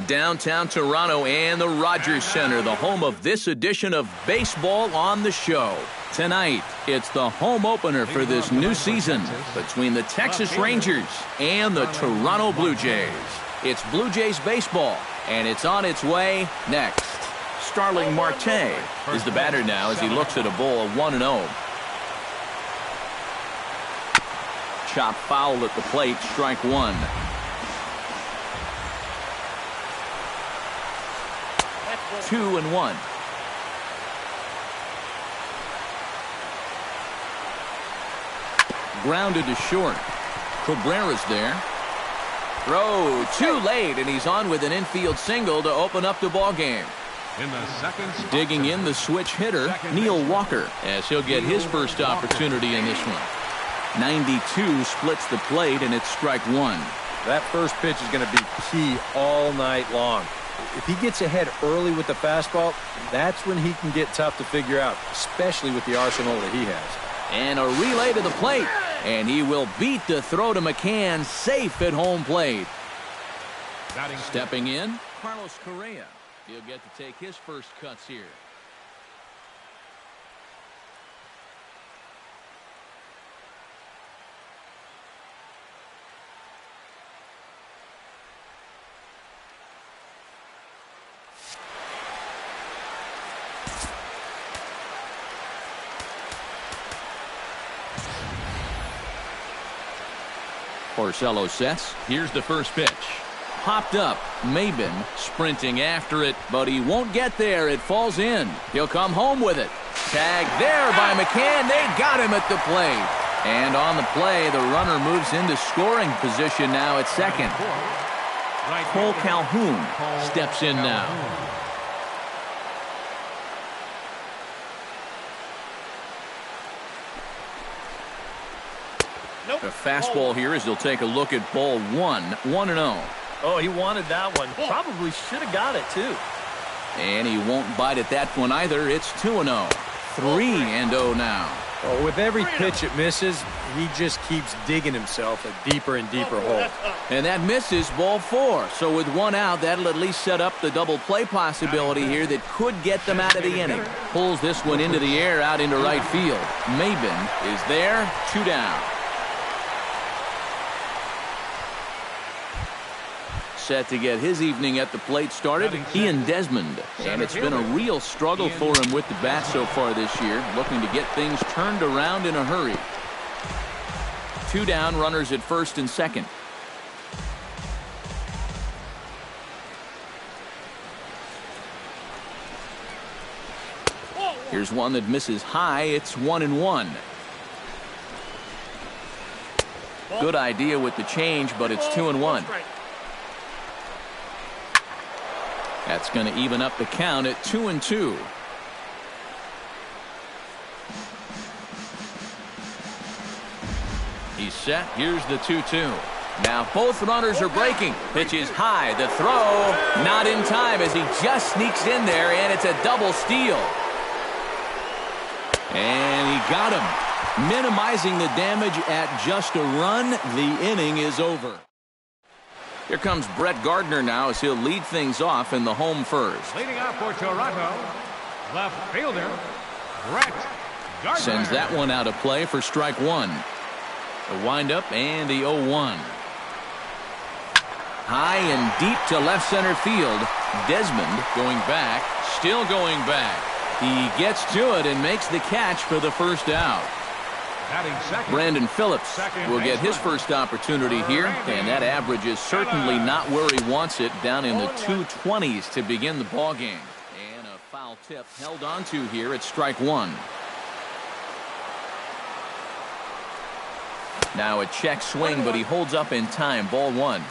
Downtown Toronto and the Rogers Center, the home of this edition of Baseball on the Show. Tonight, it's the home opener for this new season between the Texas Rangers and the Toronto Blue Jays. It's Blue Jays baseball, and it's on its way next. Starling Marte is the batter now as he looks at a ball of 1-0. Chop foul at the plate, strike one. Two and one. Grounded to short. Cabrera's there. Throw too late, and he's on with an infield single to open up the ball game. Digging in the switch hitter, Neil Walker, as he'll get his first opportunity in this one. 92 splits the plate, and it's strike one. That first pitch is going to be key all night long. If he gets ahead early with the fastball, that's when he can get tough to figure out, especially with the arsenal that he has. And a relay to the plate, and he will beat the throw to McCann, safe at home plate. Stepping in, Carlos Correa. He'll get to take his first cuts here. Porcello sets. Here's the first pitch. Popped up. Maben sprinting after it, but he won't get there. It falls in. He'll come home with it. Tagged there by McCann. They got him at the plate. And on the play, the runner moves into scoring position now at second. Cole Calhoun steps in now. The fastball here as he'll take a look at ball one. 1-0. Oh, he wanted that one. Probably should have got it, too. And he won't bite at that one either. It's 2-0. 3-0 now. Oh, with every pitch it misses, he just keeps digging himself a deeper and deeper hole. And that misses ball four. So with one out, that'll at least set up the double play possibility here that could get them out of the inning. Pulls this one into the air out into right field. Maben is there. 2 down. Set to get his evening at the plate started, Ian Desmond. And it's been a real struggle for him with the bat so far this year, looking to get things turned around in a hurry. 2 down, runners at first and second. Here's one that misses high. It's 1-1. Good idea with the change, but it's 2-1. That's going to even up the count at 2-2. He's set. Here's the 2-2. Now both runners are breaking. Pitch is high. The throw not in time as he just sneaks in there, and it's a double steal. And he got him. Minimizing the damage at just a run. The inning is over. Here comes Brett Gardner now as he'll lead things off in the home first. Leading off for Toronto, left fielder, Brett Gardner. Sends that one out of play for strike one. The windup and the 0-1. High and deep to left center field. Desmond going back, still going back. He gets to it and makes the catch for the first out. Brandon Phillips will get his first opportunity here, and that average is certainly not where he wants it, down in the 220s to begin the ball game. And a foul tip held on to here at strike one. Now a check swing, but he holds up in time. Ball one.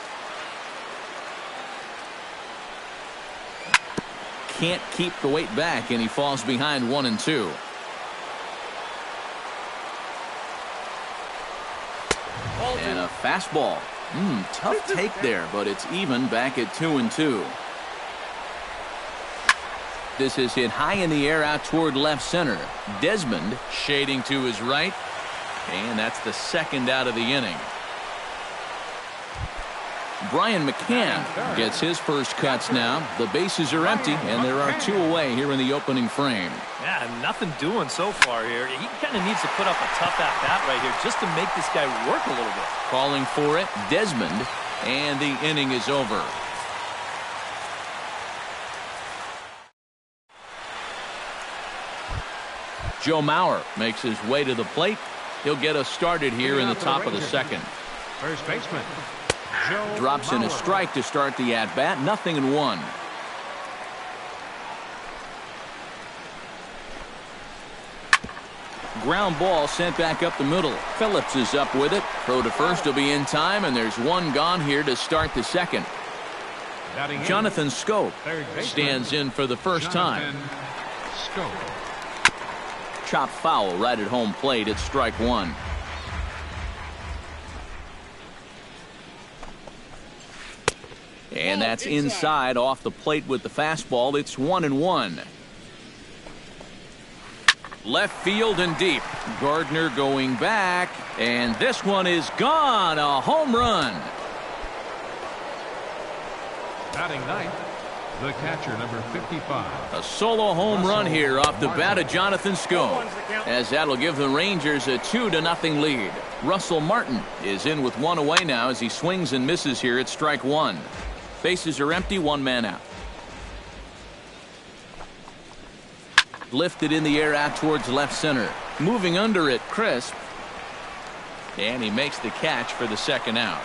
Can't keep the weight back, and he falls behind 1-2. And a fastball. Tough take there, but it's even back at 2-2. This is hit high in the air out toward left center. Desmond shading to his right. And that's the second out of the inning. Brian McCann gets his first cuts now. The bases are empty, and there are two away here in the opening frame. Yeah, nothing doing so far here. He kind of needs to put up a tough at-bat right here just to make this guy work a little bit. Calling for it, Desmond, and the inning is over. Joe Mauer makes his way to the plate. He'll get us started here in the top of the second. First baseman. Drops in a strike to start the at-bat. 0-1. Ground ball sent back up the middle. Phillips is up with it. Throw to first will be in time, and there's one gone here to start the second. Jonathan Schoop stands in for the first time. Chop foul right at home plate. It's strike one. And that's inside off the plate with the fastball. It's 1-1. Left field and deep. Gardner going back. And this one is gone. A home run. Batting ninth, the catcher, number 55. A solo home run here off the bat of Jonathan Schoop. As that'll give the Rangers a 2-0 lead. Russell Martin is in with one away now as he swings and misses here at strike one. Bases are empty, one man out. Lifted in the air out towards left center. Moving under it, Crisp. And he makes the catch for the second out.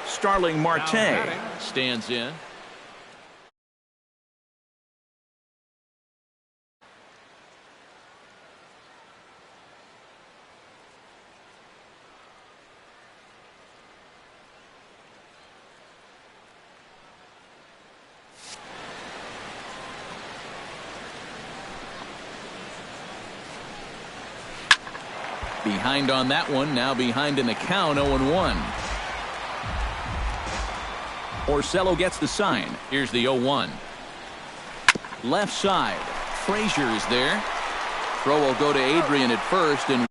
Starling Marte stands in. Behind on that one, now behind in the count, 0-1. Orsello gets the sign. Here's the 0-1. Left side. Frazier is there. Throw will go to Adrian at first, and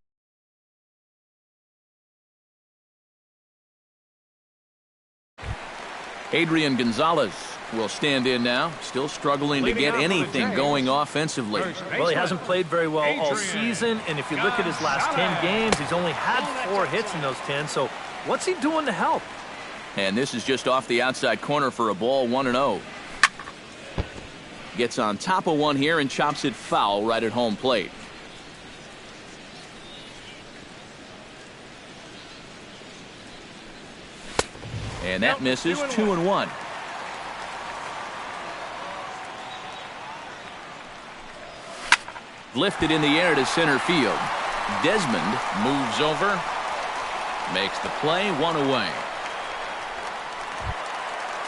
Adrian Gonzalez will stand in now. Still struggling to get anything going offensively. Well, he hasn't played very well all season, and if you look at his last 10 games, he's only had 4 hits in those 10, so what's he doing to help? And this is just off the outside corner for a ball, 1-0. Gets on top of one here and chops it foul right at home plate. And that misses, 2-1. Lifted in the air to center field. Desmond moves over. Makes the play, one away.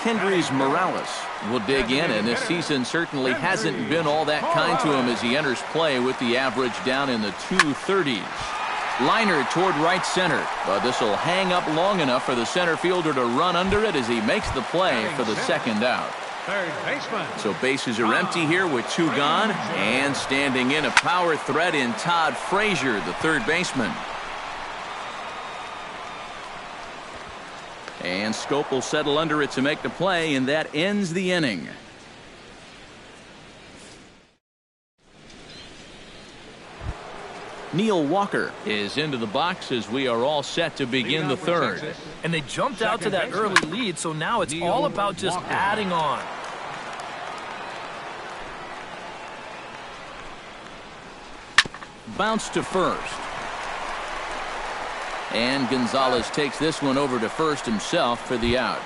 Kendrys Morales will dig in, and this season certainly hasn't been all that kind to him as he enters play with the average down in the 230s. Liner toward right center, but this will hang up long enough for the center fielder to run under it as he makes the play for the second out. Third baseman. So bases are empty here with 2 gone, and standing in a power threat in Todd Frazier, the third baseman. And Schoop will settle under it to make the play, and that ends the inning. Neil Walker is into the box as we are all set to begin the third. And they jumped out to that early lead, so now it's all about just adding on. Bounce to first. And Gonzalez takes this one over to first himself for the out.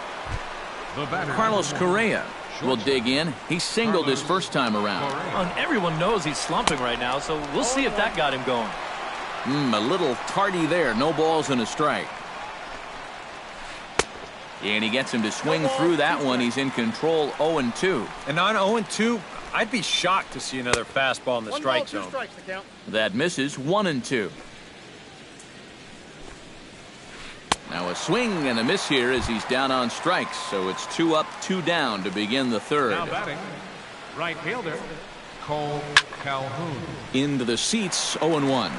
Carlos Correa will dig in. He singled his first time around. And everyone knows he's slumping right now, so we'll see if that got him going. A little tardy there. No balls and a strike. And he gets him to swing through that one. He's in control, 0-2. And on 0-2, I'd be shocked to see another fastball in the strike zone. That misses, 1-2. Now a swing and a miss here as he's down on strikes. So it's 2 up, 2 down to begin the third. Now batting, right fielder, Cole Calhoun. Into the seats, 0-1.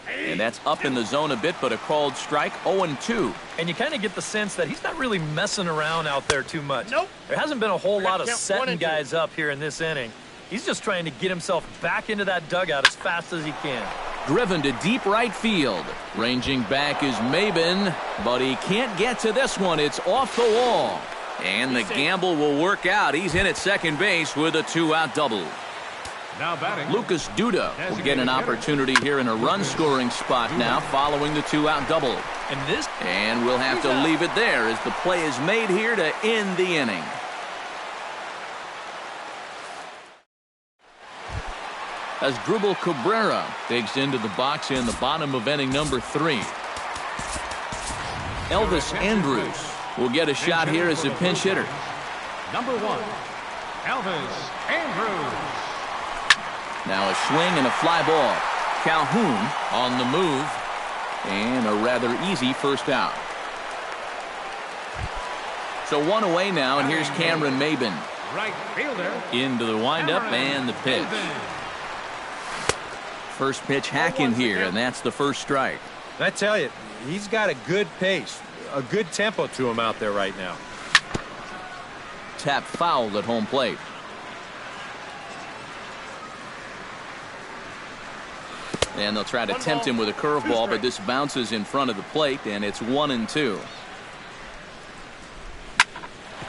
And that's up in the zone a bit, but a called strike, 0-2. And you kind of get the sense that he's not really messing around out there too much. Nope. There hasn't been a whole lot of setting guys up here in this inning. He's just trying to get himself back into that dugout as fast as he can. Driven to deep right field. Ranging back is Maben, but he can't get to this one. It's off the wall. And the gamble will work out. He's in at second base with a 2-out double. Now batting, Lucas Duda will get an opportunity here in a run-scoring spot now following the 2-out double. And we'll have to leave it there as the play is made here to end the inning. As Dribble Cabrera digs into the box in the bottom of inning number 3. Elvis Andrus will get a shot here as a pinch hitter. number 1, Elvis Andrus. Now a swing and a fly ball. Calhoun on the move. And a rather easy first out. So 1 away now, and here's Cameron Maben. Right fielder. Into the windup and the pitch. First pitch hack in here, and that's the first strike. And I tell you, he's got a good pace, a good tempo to him out there right now. Tap fouled at home plate. And they'll try to tempt him with a curveball, but this bounces in front of the plate, and it's 1-2.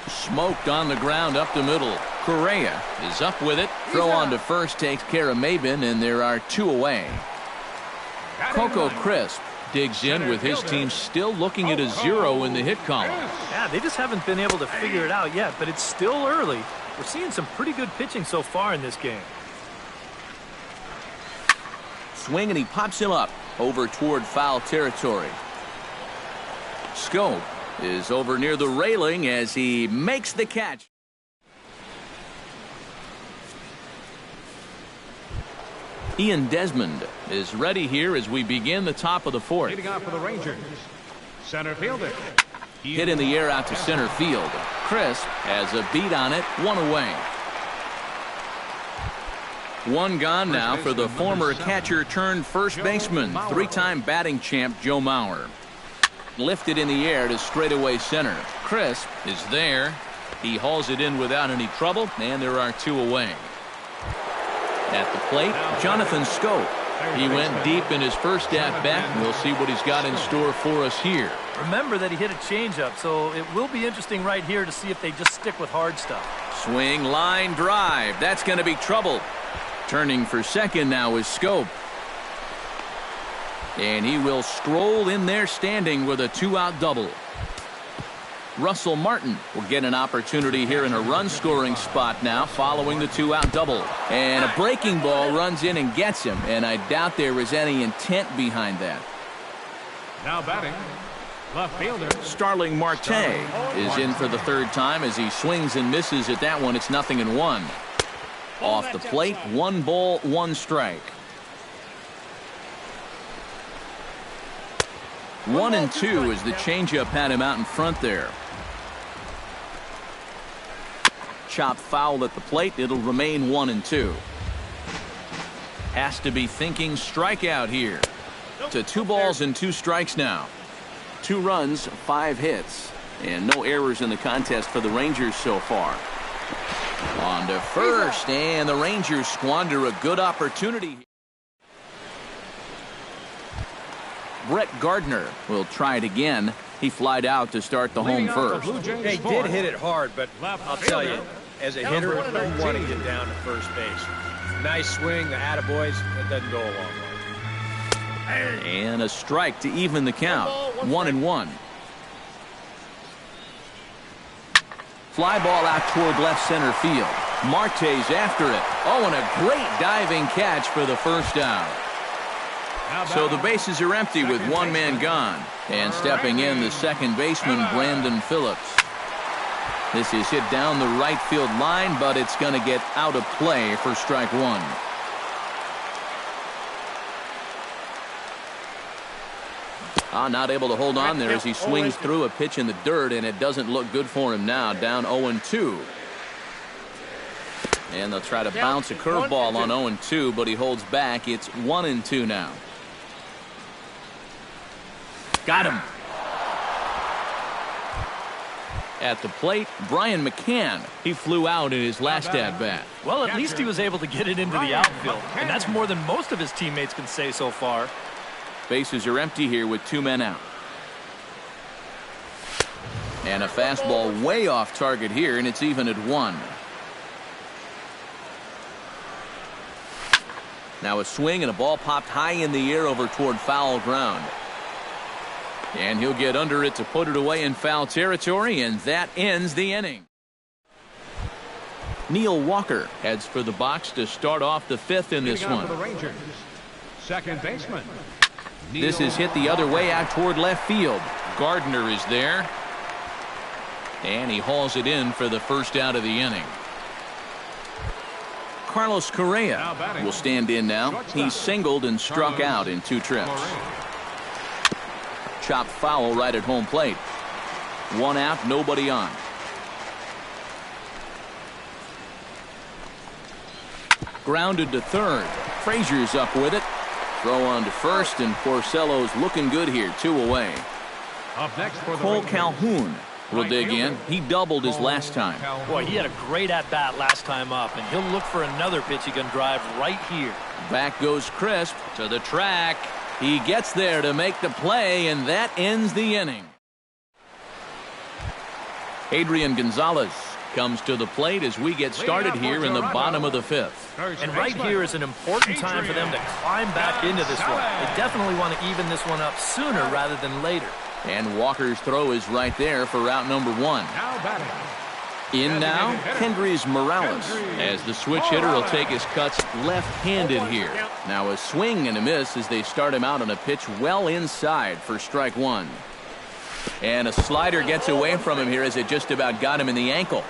Smoked on the ground up the middle. Correa is up with it. Throw on to first takes care of Maben, and there are 2 away. Coco Crisp digs in with his team still looking at a 0 in the hit column. Yeah, they just haven't been able to figure it out yet, but it's still early. We're seeing some pretty good pitching so far in this game. Swing, and he pops him up over toward foul territory. Scope is over near the railing as he makes the catch. Ian Desmond is ready here as we begin the top of the 4th. Leading off for the Rangers, center fielder. Hit in the air out to center field. Crisp has a beat on it, 1 away. 1 gone now for the former catcher turned first baseman, 3-time batting champ Joe Mauer. Lifted in the air to straightaway center. Crisp is there. He hauls it in without any trouble, and there are 2 away. At the plate, Jonathan Scope. He went deep in his first at-bat. We'll see what he's got in store for us here. Remember that he hit a changeup, so it will be interesting right here to see if they just stick with hard stuff. Swing, line, drive. That's going to be trouble. Turning for second now is Scope. And he will stroll in there standing with a 2-out double. Russell Martin will get an opportunity here in a run-scoring spot now following the 2-out double. And a breaking ball runs in and gets him, and I doubt there was any intent behind that. Now batting, left fielder. Starling Marte is in for the 3rd time as he swings and misses at that one. It's 0-1. Off the plate, 1 ball, 1 strike. 1-2 as the changeup had him out in front there. Chop foul at the plate. It'll remain 1-2. Has to be thinking strikeout here. To 2 balls and 2 strikes now. 2 runs, 5 hits, and no errors in the contest for the Rangers so far. On to first, and the Rangers squander a good opportunity. Brett Gardner will try it again. He flied out to start the home first. They did hit it hard, but I'll tell you, as a hitter, you want to get down to first base. Nice swing, the attaboys. That doesn't go a long way. And a strike to even the count. 1-1. Fly ball out toward left center field. Marte's after it. Oh, and a great diving catch for the first down. So the bases are empty with one man gone. And stepping in, the second baseman, Brandon Phillips. This is hit down the right field line, but it's going to get out of play for strike one. Not able to hold on there as he swings through a pitch in the dirt, and it doesn't look good for him now. Down 0-2. And they'll try to bounce a curveball on 0-2, but he holds back. It's 1-2 now. Got him. At the plate, Brian McCann. He flew out in his last at-bat. Well, at least he was able to get it into the outfield, and that's more than most of his teammates can say so far. Bases are empty here with two men out. And a fastball way off target here, and it's even at 1. Now a swing and a ball popped high in the air over toward foul ground. And he'll get under it to put it away in foul territory, and that ends the inning. Neil Walker heads for the box to start off the 5th in this one. For the Rangers, second baseman. This is hit the other way out toward left field. Gardner is there. And he hauls it in for the first out of the inning. Carlos Correa will stand in now. He's singled and struck out in 2 trips. Chopped foul right at home plate. 1 out, nobody on. Grounded to third. Frazier's up with it. Throw on to first, and Porcello's looking good here. 2 away. Up next for the Cole Calhoun will dig in. He doubled his last time. Boy, he had a great at-bat last time up, and he'll look for another pitch he can drive right here. Back goes Crisp to the track. He gets there to make the play, and that ends the inning. Adrian Gonzalez comes to the plate as we get started here in the bottom of the 5th. And right here is an important time for them to climb back into this one. They definitely want to even this one up sooner rather than later. And Walker's throw is right there for route number 1. Now batting. In now, Kendrys Morales, as the switch hitter will take his cuts left-handed here. Now a swing and a miss as they start him out on a pitch well inside for strike 1. And a slider gets away from him here as it just about got him in the ankle.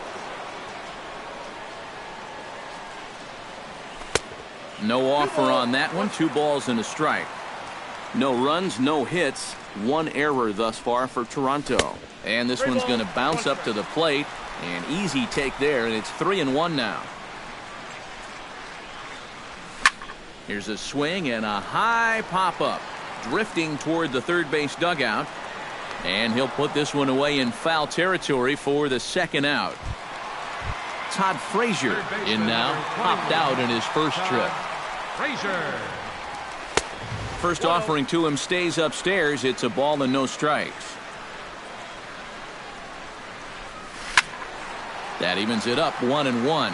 No offer on that one. 2 balls and a strike. No runs, no hits. 1 error thus far for Toronto. And this one's going to bounce up to the plate. An easy take there, and it's 3-1 now. Here's a swing and a high pop-up. Drifting toward the third base dugout. And he'll put this one away in foul territory for the 2nd out. Todd Frazier in now. Popped out in his first trip. Frazier. First offering to him stays upstairs. It's a ball and no strikes. That evens it up 1-1.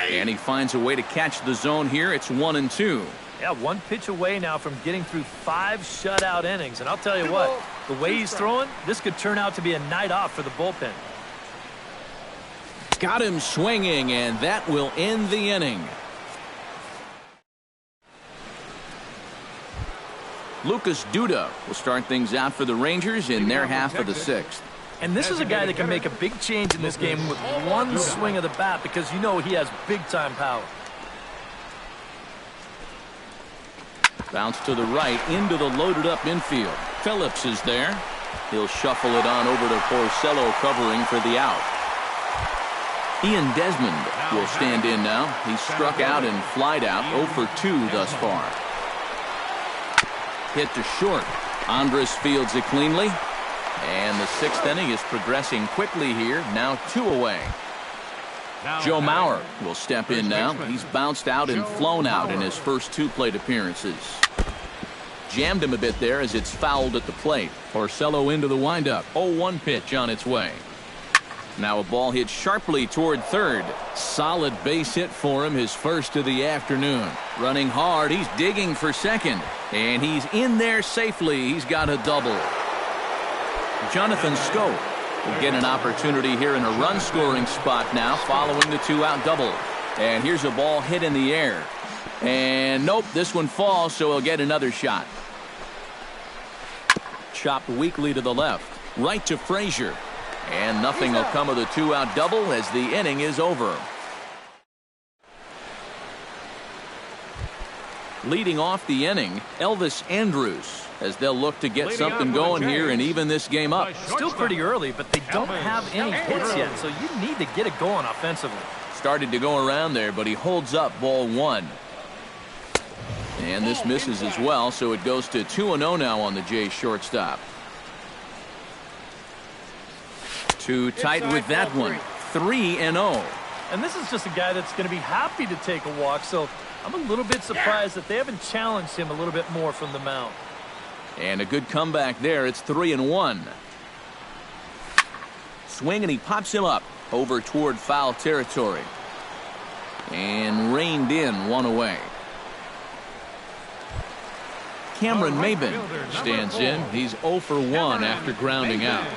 And he finds a way to catch the zone here. It's 1-2. Yeah, 1 pitch away now from getting through 5 shutout innings. And I'll tell you what, the way he's throwing, this could turn out to be a night off for the bullpen. Got him swinging, and that will end the inning. Lucas Duda will start things out for the Rangers in their half of the 6th. And this is a guy that can make a big change in this game with 1 swing of the bat because you know he has big-time power. Bounce to the right into the loaded-up infield. Phillips is there. He'll shuffle it on over to Porcello covering for the out. Ian Desmond will stand in now. He's struck out and flied out 0 for 2 thus far. Hit to short. Andrus fields it cleanly. And the 6th inning is progressing quickly here. Now 2 away. Joe Mauer will step in now. He's bounced out and flown out in his first 2 plate appearances. Jammed him a bit there as it's fouled at the plate. Porcello into the windup. 0-1 pitch on its way. Now a ball hit sharply toward third. Solid base hit for him, his first of the afternoon. Running hard, he's digging for second. And he's in there safely. He's got a double. Jonathan Scope will get an opportunity here in a run-scoring spot now following the two-out double. And here's a ball hit in the air. And nope, this one falls, so he'll get another shot. Chopped weakly to the left. Right to Frazier. And nothing will come of the two-out double as the inning is over. Leading off the inning, Elvis Andrus, as they'll look to get something going here and even this game up. Still pretty early, but they don't have any hits yet, so you need to get it going offensively. Started to go around there, but he holds up ball one. And this misses as well, so it goes to 2-0 now on the Jays shortstop. Too tight with that one. 3-0. And this is just a guy that's going to be happy to take a walk, so I'm a little bit surprised that they haven't challenged him a little bit more from the mound. And a good comeback there. It's 3-1. Swing, and he pops him up over toward foul territory. And reined in, one away. Cameron Maben stands in. He's 0 for 1 after grounding out.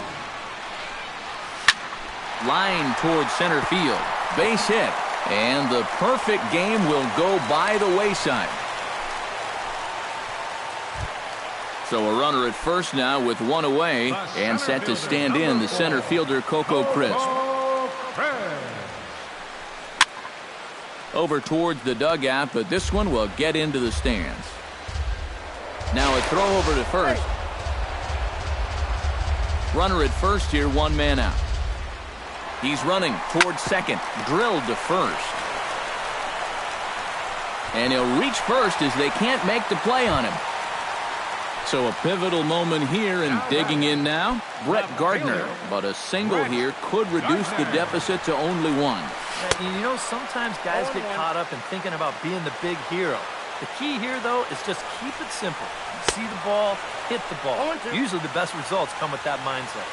Line toward center field. Base hit. And the perfect game will go by the wayside. So a runner at first now with one away and set to stand in the center fielder Coco Crisp. Over towards the dugout, but this one will get into the stands. Now a throw over to first. Runner at first here, one man out. He's running towards second, drilled to first. And he'll reach first as they can't make the play on him. So a pivotal moment here, and digging in now, Brett Gardner. But a single here could reduce the deficit to only one. You know, sometimes guys get caught up in thinking about being the big hero. The key here, though, is just keep it simple. See the ball, hit the ball. Usually the best results come with that mindset.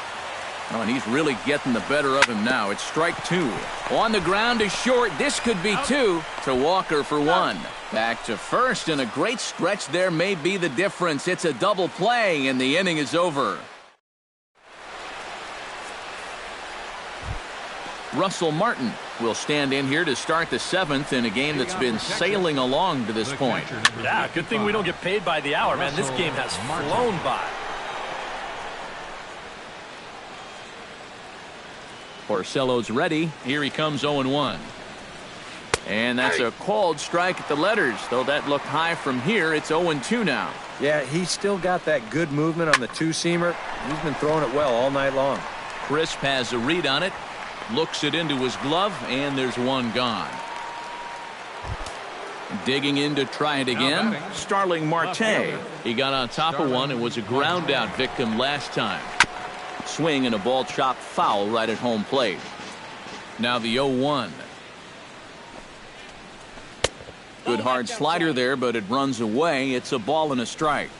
Oh, and he's really getting the better of him now. It's strike two. On the ground is short. This could be two to Walker for one. Back to first, and a great stretch there may be the difference. It's a double play, and the inning is over. Russell Martin will stand in here to start the seventh in a game that's been sailing along to this point. Yeah, good thing we don't get paid by the hour, man. This game has flown by. Porcello's ready. Here he comes 0-1. And that's a called strike at the letters, though that looked high from here. It's 0-2 now. Yeah, he's still got that good movement on the two-seamer. He's been throwing it well all night long. Crisp has a read on it. Looks it into his glove, and there's one gone. Digging in to try it again, Starling Marte. He got on top of one and was a ground-out victim last time. Swing and a ball chopped foul right at home plate. Now the 0-1. Good hard slider there, but it runs away. It's a ball and a strike.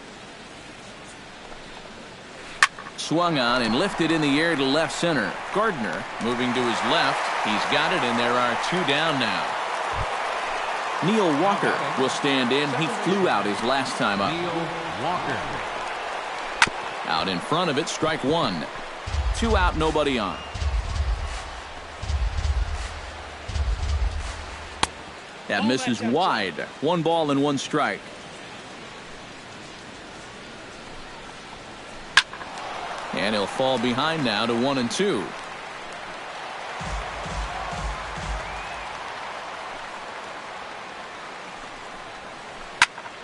Swung on and lifted in the air to left center. Gardner moving to his left. He's got it, and there are two down now. Neil Walker will stand in. He flew out his last time up. Out in front of it, strike one. Two out, nobody on. That misses wide. One ball and one strike. And he'll fall behind now to 1-2.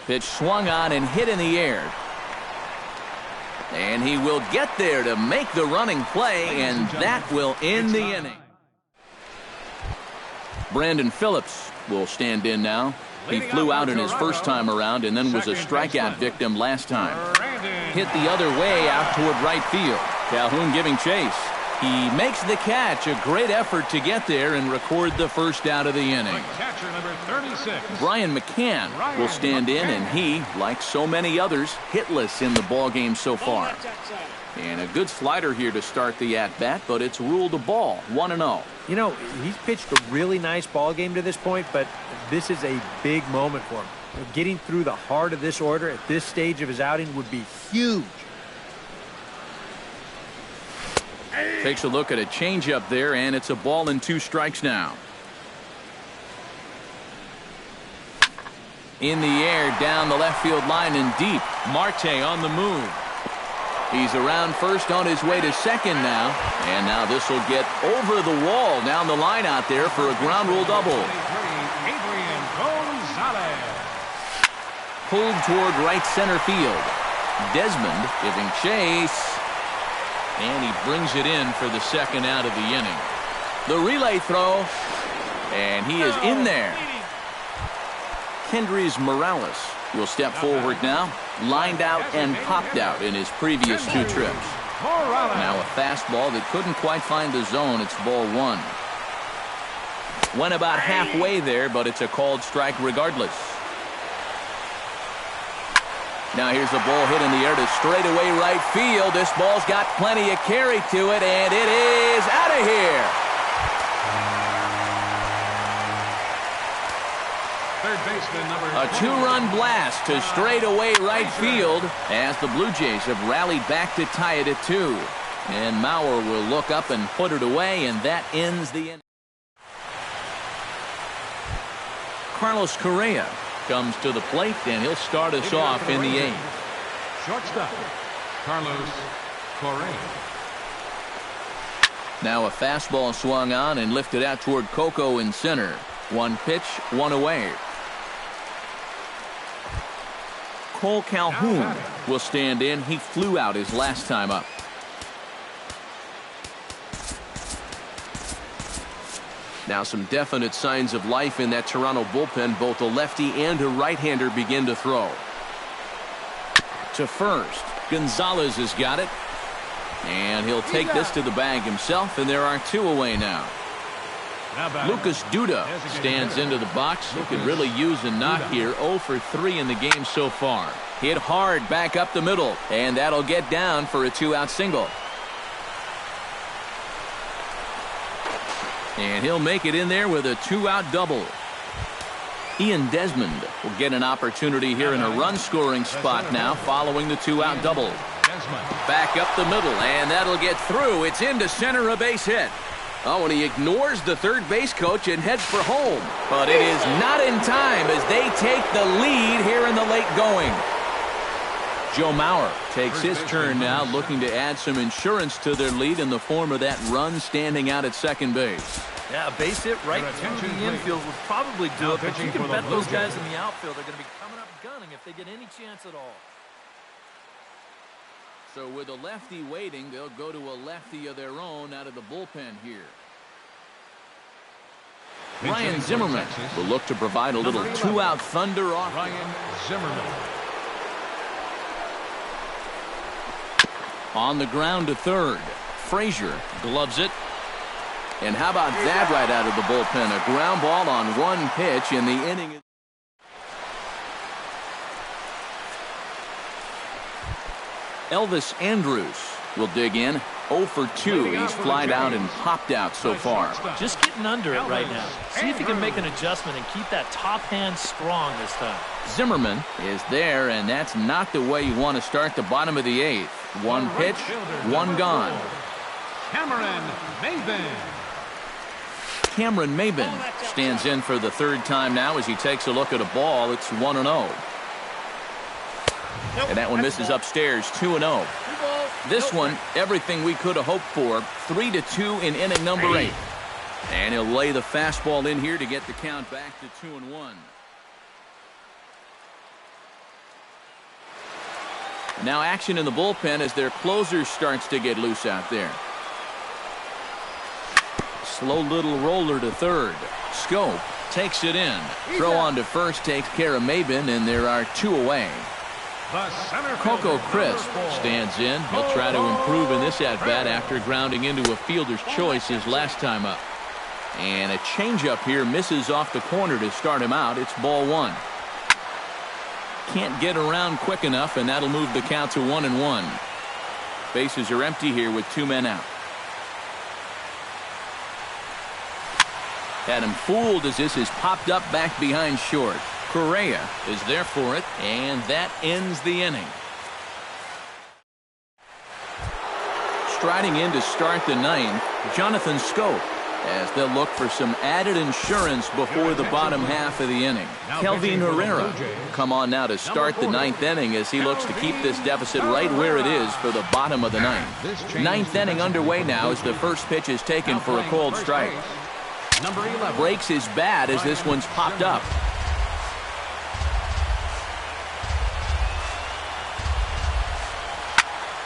Pitch swung on and hit in the air. And he will get there to make the running play, and that will end the inning. Brandon Phillips will stand in now. He flew out in his first time around and then was a strikeout victim last time. Hit the other way out toward right field. Calhoun giving chase. He makes the catch. A great effort to get there and record the first out of the inning. Brian McCann will stand in, and he, like so many others, hitless in the ballgame so far. And a good slider here to start the at-bat, but it's ruled a ball, 1-0. You know, he's pitched a really nice ball game to this point, but this is a big moment for him. Getting through the heart of this order at this stage of his outing would be huge. Takes a look at a changeup there, and it's a ball and 2 strikes now. In the air, down the left field line and deep. Marte on the move. He's around first, on his way to second now. And now this will get over the wall down the line out there for a ground rule double. Pulled toward right center field. Desmond giving chase. And he brings it in for the second out of the inning. The relay throw. And he is in there. Kendrys Morales will step forward now. Lined out and popped out in his previous 2 trips. Now a fastball that couldn't quite find the zone. It's ball 1. Went about halfway there, but it's a called strike regardless. Now here's a ball hit in the air to straightaway right field. This ball's got plenty of carry to it, and it is out of here. A 2-run blast to straightaway right field as the Blue Jays have rallied back to tie it at 2. And Mauer will look up and put it away, and that ends the inning. Carlos Correa comes to the plate, and he'll start us off in the 8th. Shortstop, Carlos Correa. Now a fastball swung on and lifted out toward Coco in center. 1 pitch, 1 away. Cole Calhoun will stand in. He flew out his last time up. Now some definite signs of life in that Toronto bullpen. Both a lefty and a right-hander begin to throw. To first, Gonzalez has got it. And he'll take this to the bag himself, and there are 2 away now. Lucas Duda stands into the box. He could really use a knock here. 0 for 3 in the game so far. Hit hard back up the middle, and that'll get down for a 2-out single. And he'll make it in there with a 2-out double. Ian Desmond will get an opportunity here in a run-scoring spot now following the 2-out double. Back up the middle, and that'll get through. It's into center, a base hit. Oh, and he ignores the third base coach and heads for home. But it is not in time as they take the lead here in the late going. Joe Mauer takes his turn now, looking to add some insurance to their lead in the form of that run standing out at second base. Yeah, a base hit right through the infield would probably do it, but you can bet those guys in the outfield are going to be coming up gunning if they get any chance at all. So with a lefty waiting, they'll go to a lefty of their own out of the bullpen here. Ryan Zimmerman will look to provide a little 2-out thunder off. Ryan Zimmerman. On the ground to third. Frazier gloves it. And how about that right out of the bullpen? A ground ball on 1 pitch in the inning. Elvis Andrus will dig in. 0 for 2. He's flied out and popped out so far. Just getting under it right now. See if he can make an adjustment and keep that top hand strong this time. Zimmerman is there, and that's not the way you want to start the bottom of the 8th. 1 pitch, 1 gone. Cameron Maybin. Cameron Maybin stands in for the 3rd time now as he takes a look at a ball. It's 1-0. And that one misses upstairs, 2-0. This one, everything we could have hoped for. 3-2 in inning number 8. And he'll lay the fastball in here to get the count back to 2-1. Now action in the bullpen as their closer starts to get loose out there. Slow little roller to third. Scope takes it in. Throw on to first takes care of Maybin, and there are 2 away. Coco Crisp stands in. He'll try to improve in this at-bat after grounding into a fielder's choice his last time up. And a changeup here misses off the corner to start him out. It's ball 1. Can't get around quick enough, and that'll move the count to 1-1. Bases are empty here with 2 men out. Had him fooled as this is popped up back behind short. Correa is there for it, and that ends the inning. striding in to start the ninth, Jonathan Scope, as they'll look for some added insurance before the bottom half of the inning. Kelvin Herrera come on now to start the ninth inning as he looks to keep this deficit right where it is for the bottom of the ninth. Ninth inning underway now as the first pitch is taken for a cold strike. Breaks his bat as this one's popped up.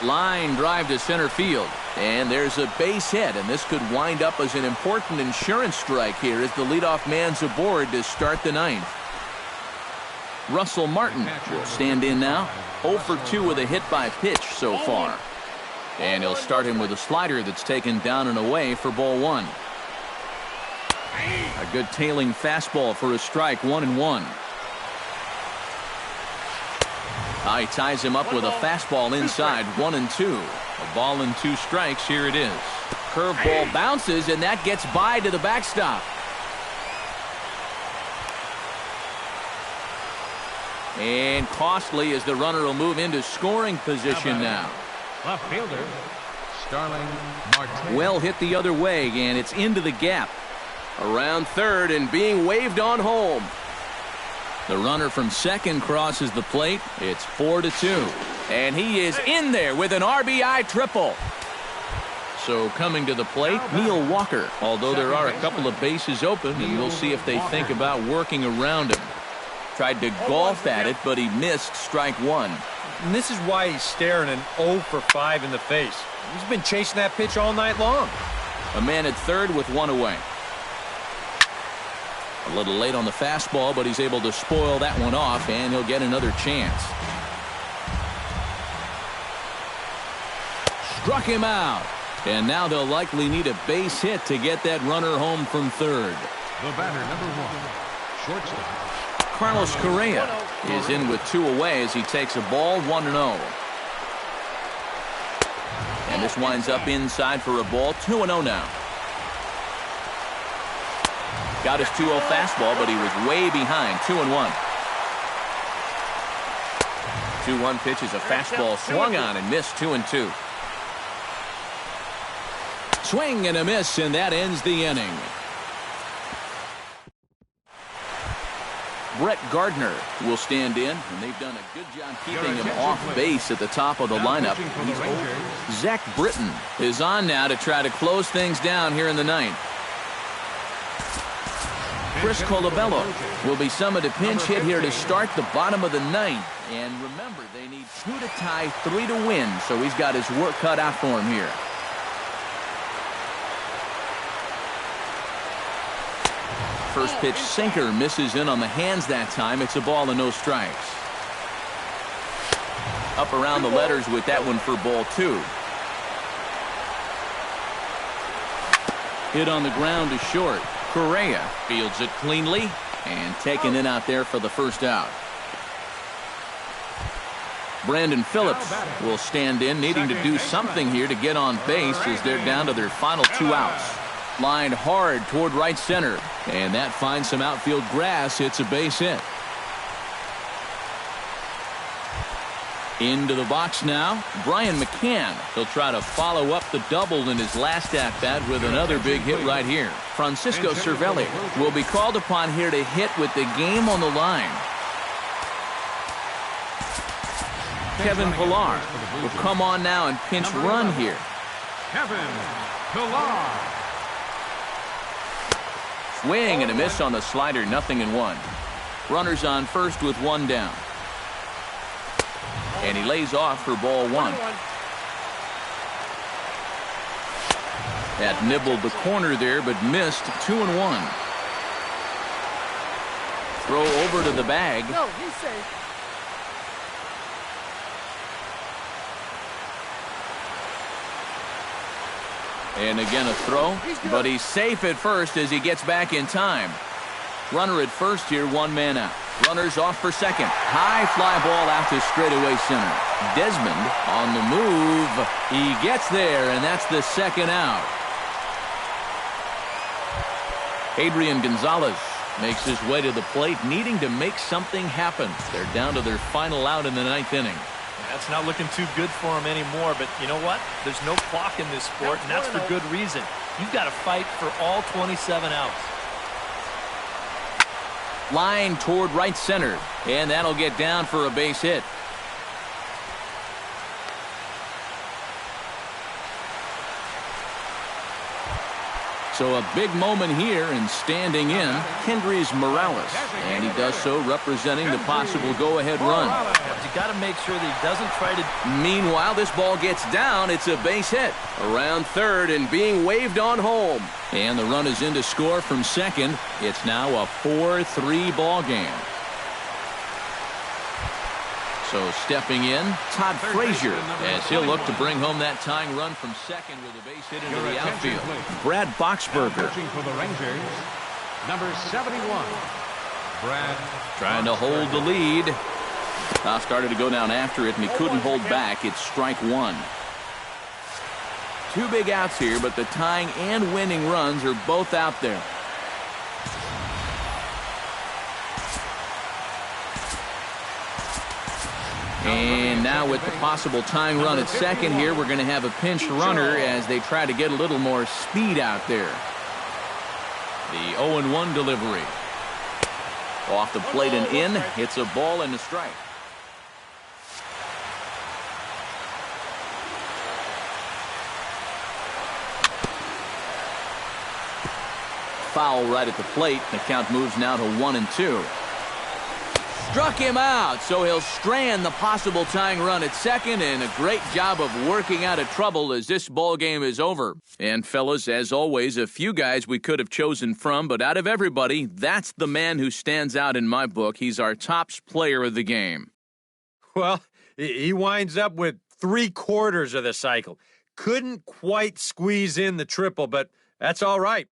Line drive to center field. And there's a base hit, and this could wind up as an important insurance strike here as the leadoff man's aboard to start the ninth. Russell Martin will stand in now. 0 for 2 with a hit by pitch so far. And he'll start him with a slider that's taken down and away for ball 1. A good tailing fastball for a strike, 1-1. He ties him up with a fastball inside, 1-2. A ball and 2 strikes. Here it is. Curveball bounces, and that gets by to the backstop. And costly as the runner will move into scoring position now. Left fielder, Starling Marte. Well hit the other way, and it's into the gap. Around third and being waved on home. The runner from second crosses the plate. It's 4-2. And he is in there with an RBI triple. So coming to the plate, Neil Walker. Although there are a couple of bases open, and we'll see if they think about working around him. Tried to golf at it, but he missed strike 1. And this is why he's staring an 0 for 5 in the face. He's been chasing that pitch all night long. A man at third with 1 away. A little late on the fastball, but he's able to spoil that one off, and he'll get another chance. Struck him out. And now they'll likely need a base hit to get that runner home from third. The batter, number 1, shortstop. Carlos Correa is in with 2 away as he takes a ball, 1-0. And this winds up inside for a ball, 2-0 now. Got his 2-0 fastball, but he was way behind, 2-1. 2-1 pitch is a fastball swung on and missed, 2-2. Swing and a miss, and that ends the inning. Brett Gardner will stand in, and they've done a good job keeping him off base at the top of the lineup. Zach Britton is on now to try to close things down here in the ninth. Chris Colabello will be summoned to pinch hit here to start the bottom of the ninth. And remember, they need 2 to tie, 3 to win, so he's got his work cut out for him here. First pitch sinker misses in on the hands that time. It's a ball and no strikes. Up around the letters with that one for ball 2. Hit on the ground to short. Correa fields it cleanly and taken in out there for the first out. Brandon Phillips will stand in, needing to do something here to get on base as they're down to their final 2 outs. Lined hard toward right center, and that finds some outfield grass. It's a base hit. Into the box now, Brian McCann. He'll try to follow up the double in his last at-bat with another big hit right here. Francisco Cervelli will be called upon here to hit with the game on the line. Kevin Pillar will come on now and pinch run here. Kevin Pillar. Swing and a miss on the slider, 0-1. Runners on first with 1 down. And he lays off for ball 1. That nibbled the corner there, but missed, 2-1. Throw over to the bag. No, he's safe. And again a throw, but he's safe at first as he gets back in time. Runner at first here, 1 man out. Runners off for second. High fly ball out to straightaway center. Desmond on the move. He gets there, and that's the 2nd out. Adrian Gonzalez makes his way to the plate, needing to make something happen. They're down to their final out in the 9th inning. That's not looking too good for him anymore, but you know what? There's no clock in this sport, and that's for good reason. You've got to fight for all 27 outs. Line toward right center, and that'll get down for a base hit. So a big moment here, and standing in, Kendrys Morales. And he does so representing the possible go-ahead run. You got to make sure that he doesn't try to... Meanwhile, this ball gets down. It's a base hit. Around third and being waved on home. And the run is in to score from second. It's now a 4-3 ball game. So stepping in, Todd Frazier, as he'll look to bring home that tying run from second with a base hit into the outfield. Brad Boxberger. For the Rangers, number 71, Brad. Trying to hold the lead. Now started to go down after it, and he couldn't hold back. It's strike one. Two big outs here, but the tying and winning runs are both out there. And now with the possible tying run at second here, we're going to have a pinch runner as they try to get a little more speed out there. The 0-1 delivery. Off the plate and in. It's a ball and a strike. Foul right at the plate. The count moves now to 1-2. Struck him out, so he'll strand the possible tying run at second, and a great job of working out of trouble as this ball game is over. And fellas, as always, a few guys we could have chosen from, but out of everybody, that's the man who stands out in my book. He's our top player of the game. Well, he winds up with 3/4 of the cycle. Couldn't quite squeeze in the triple, but that's all right.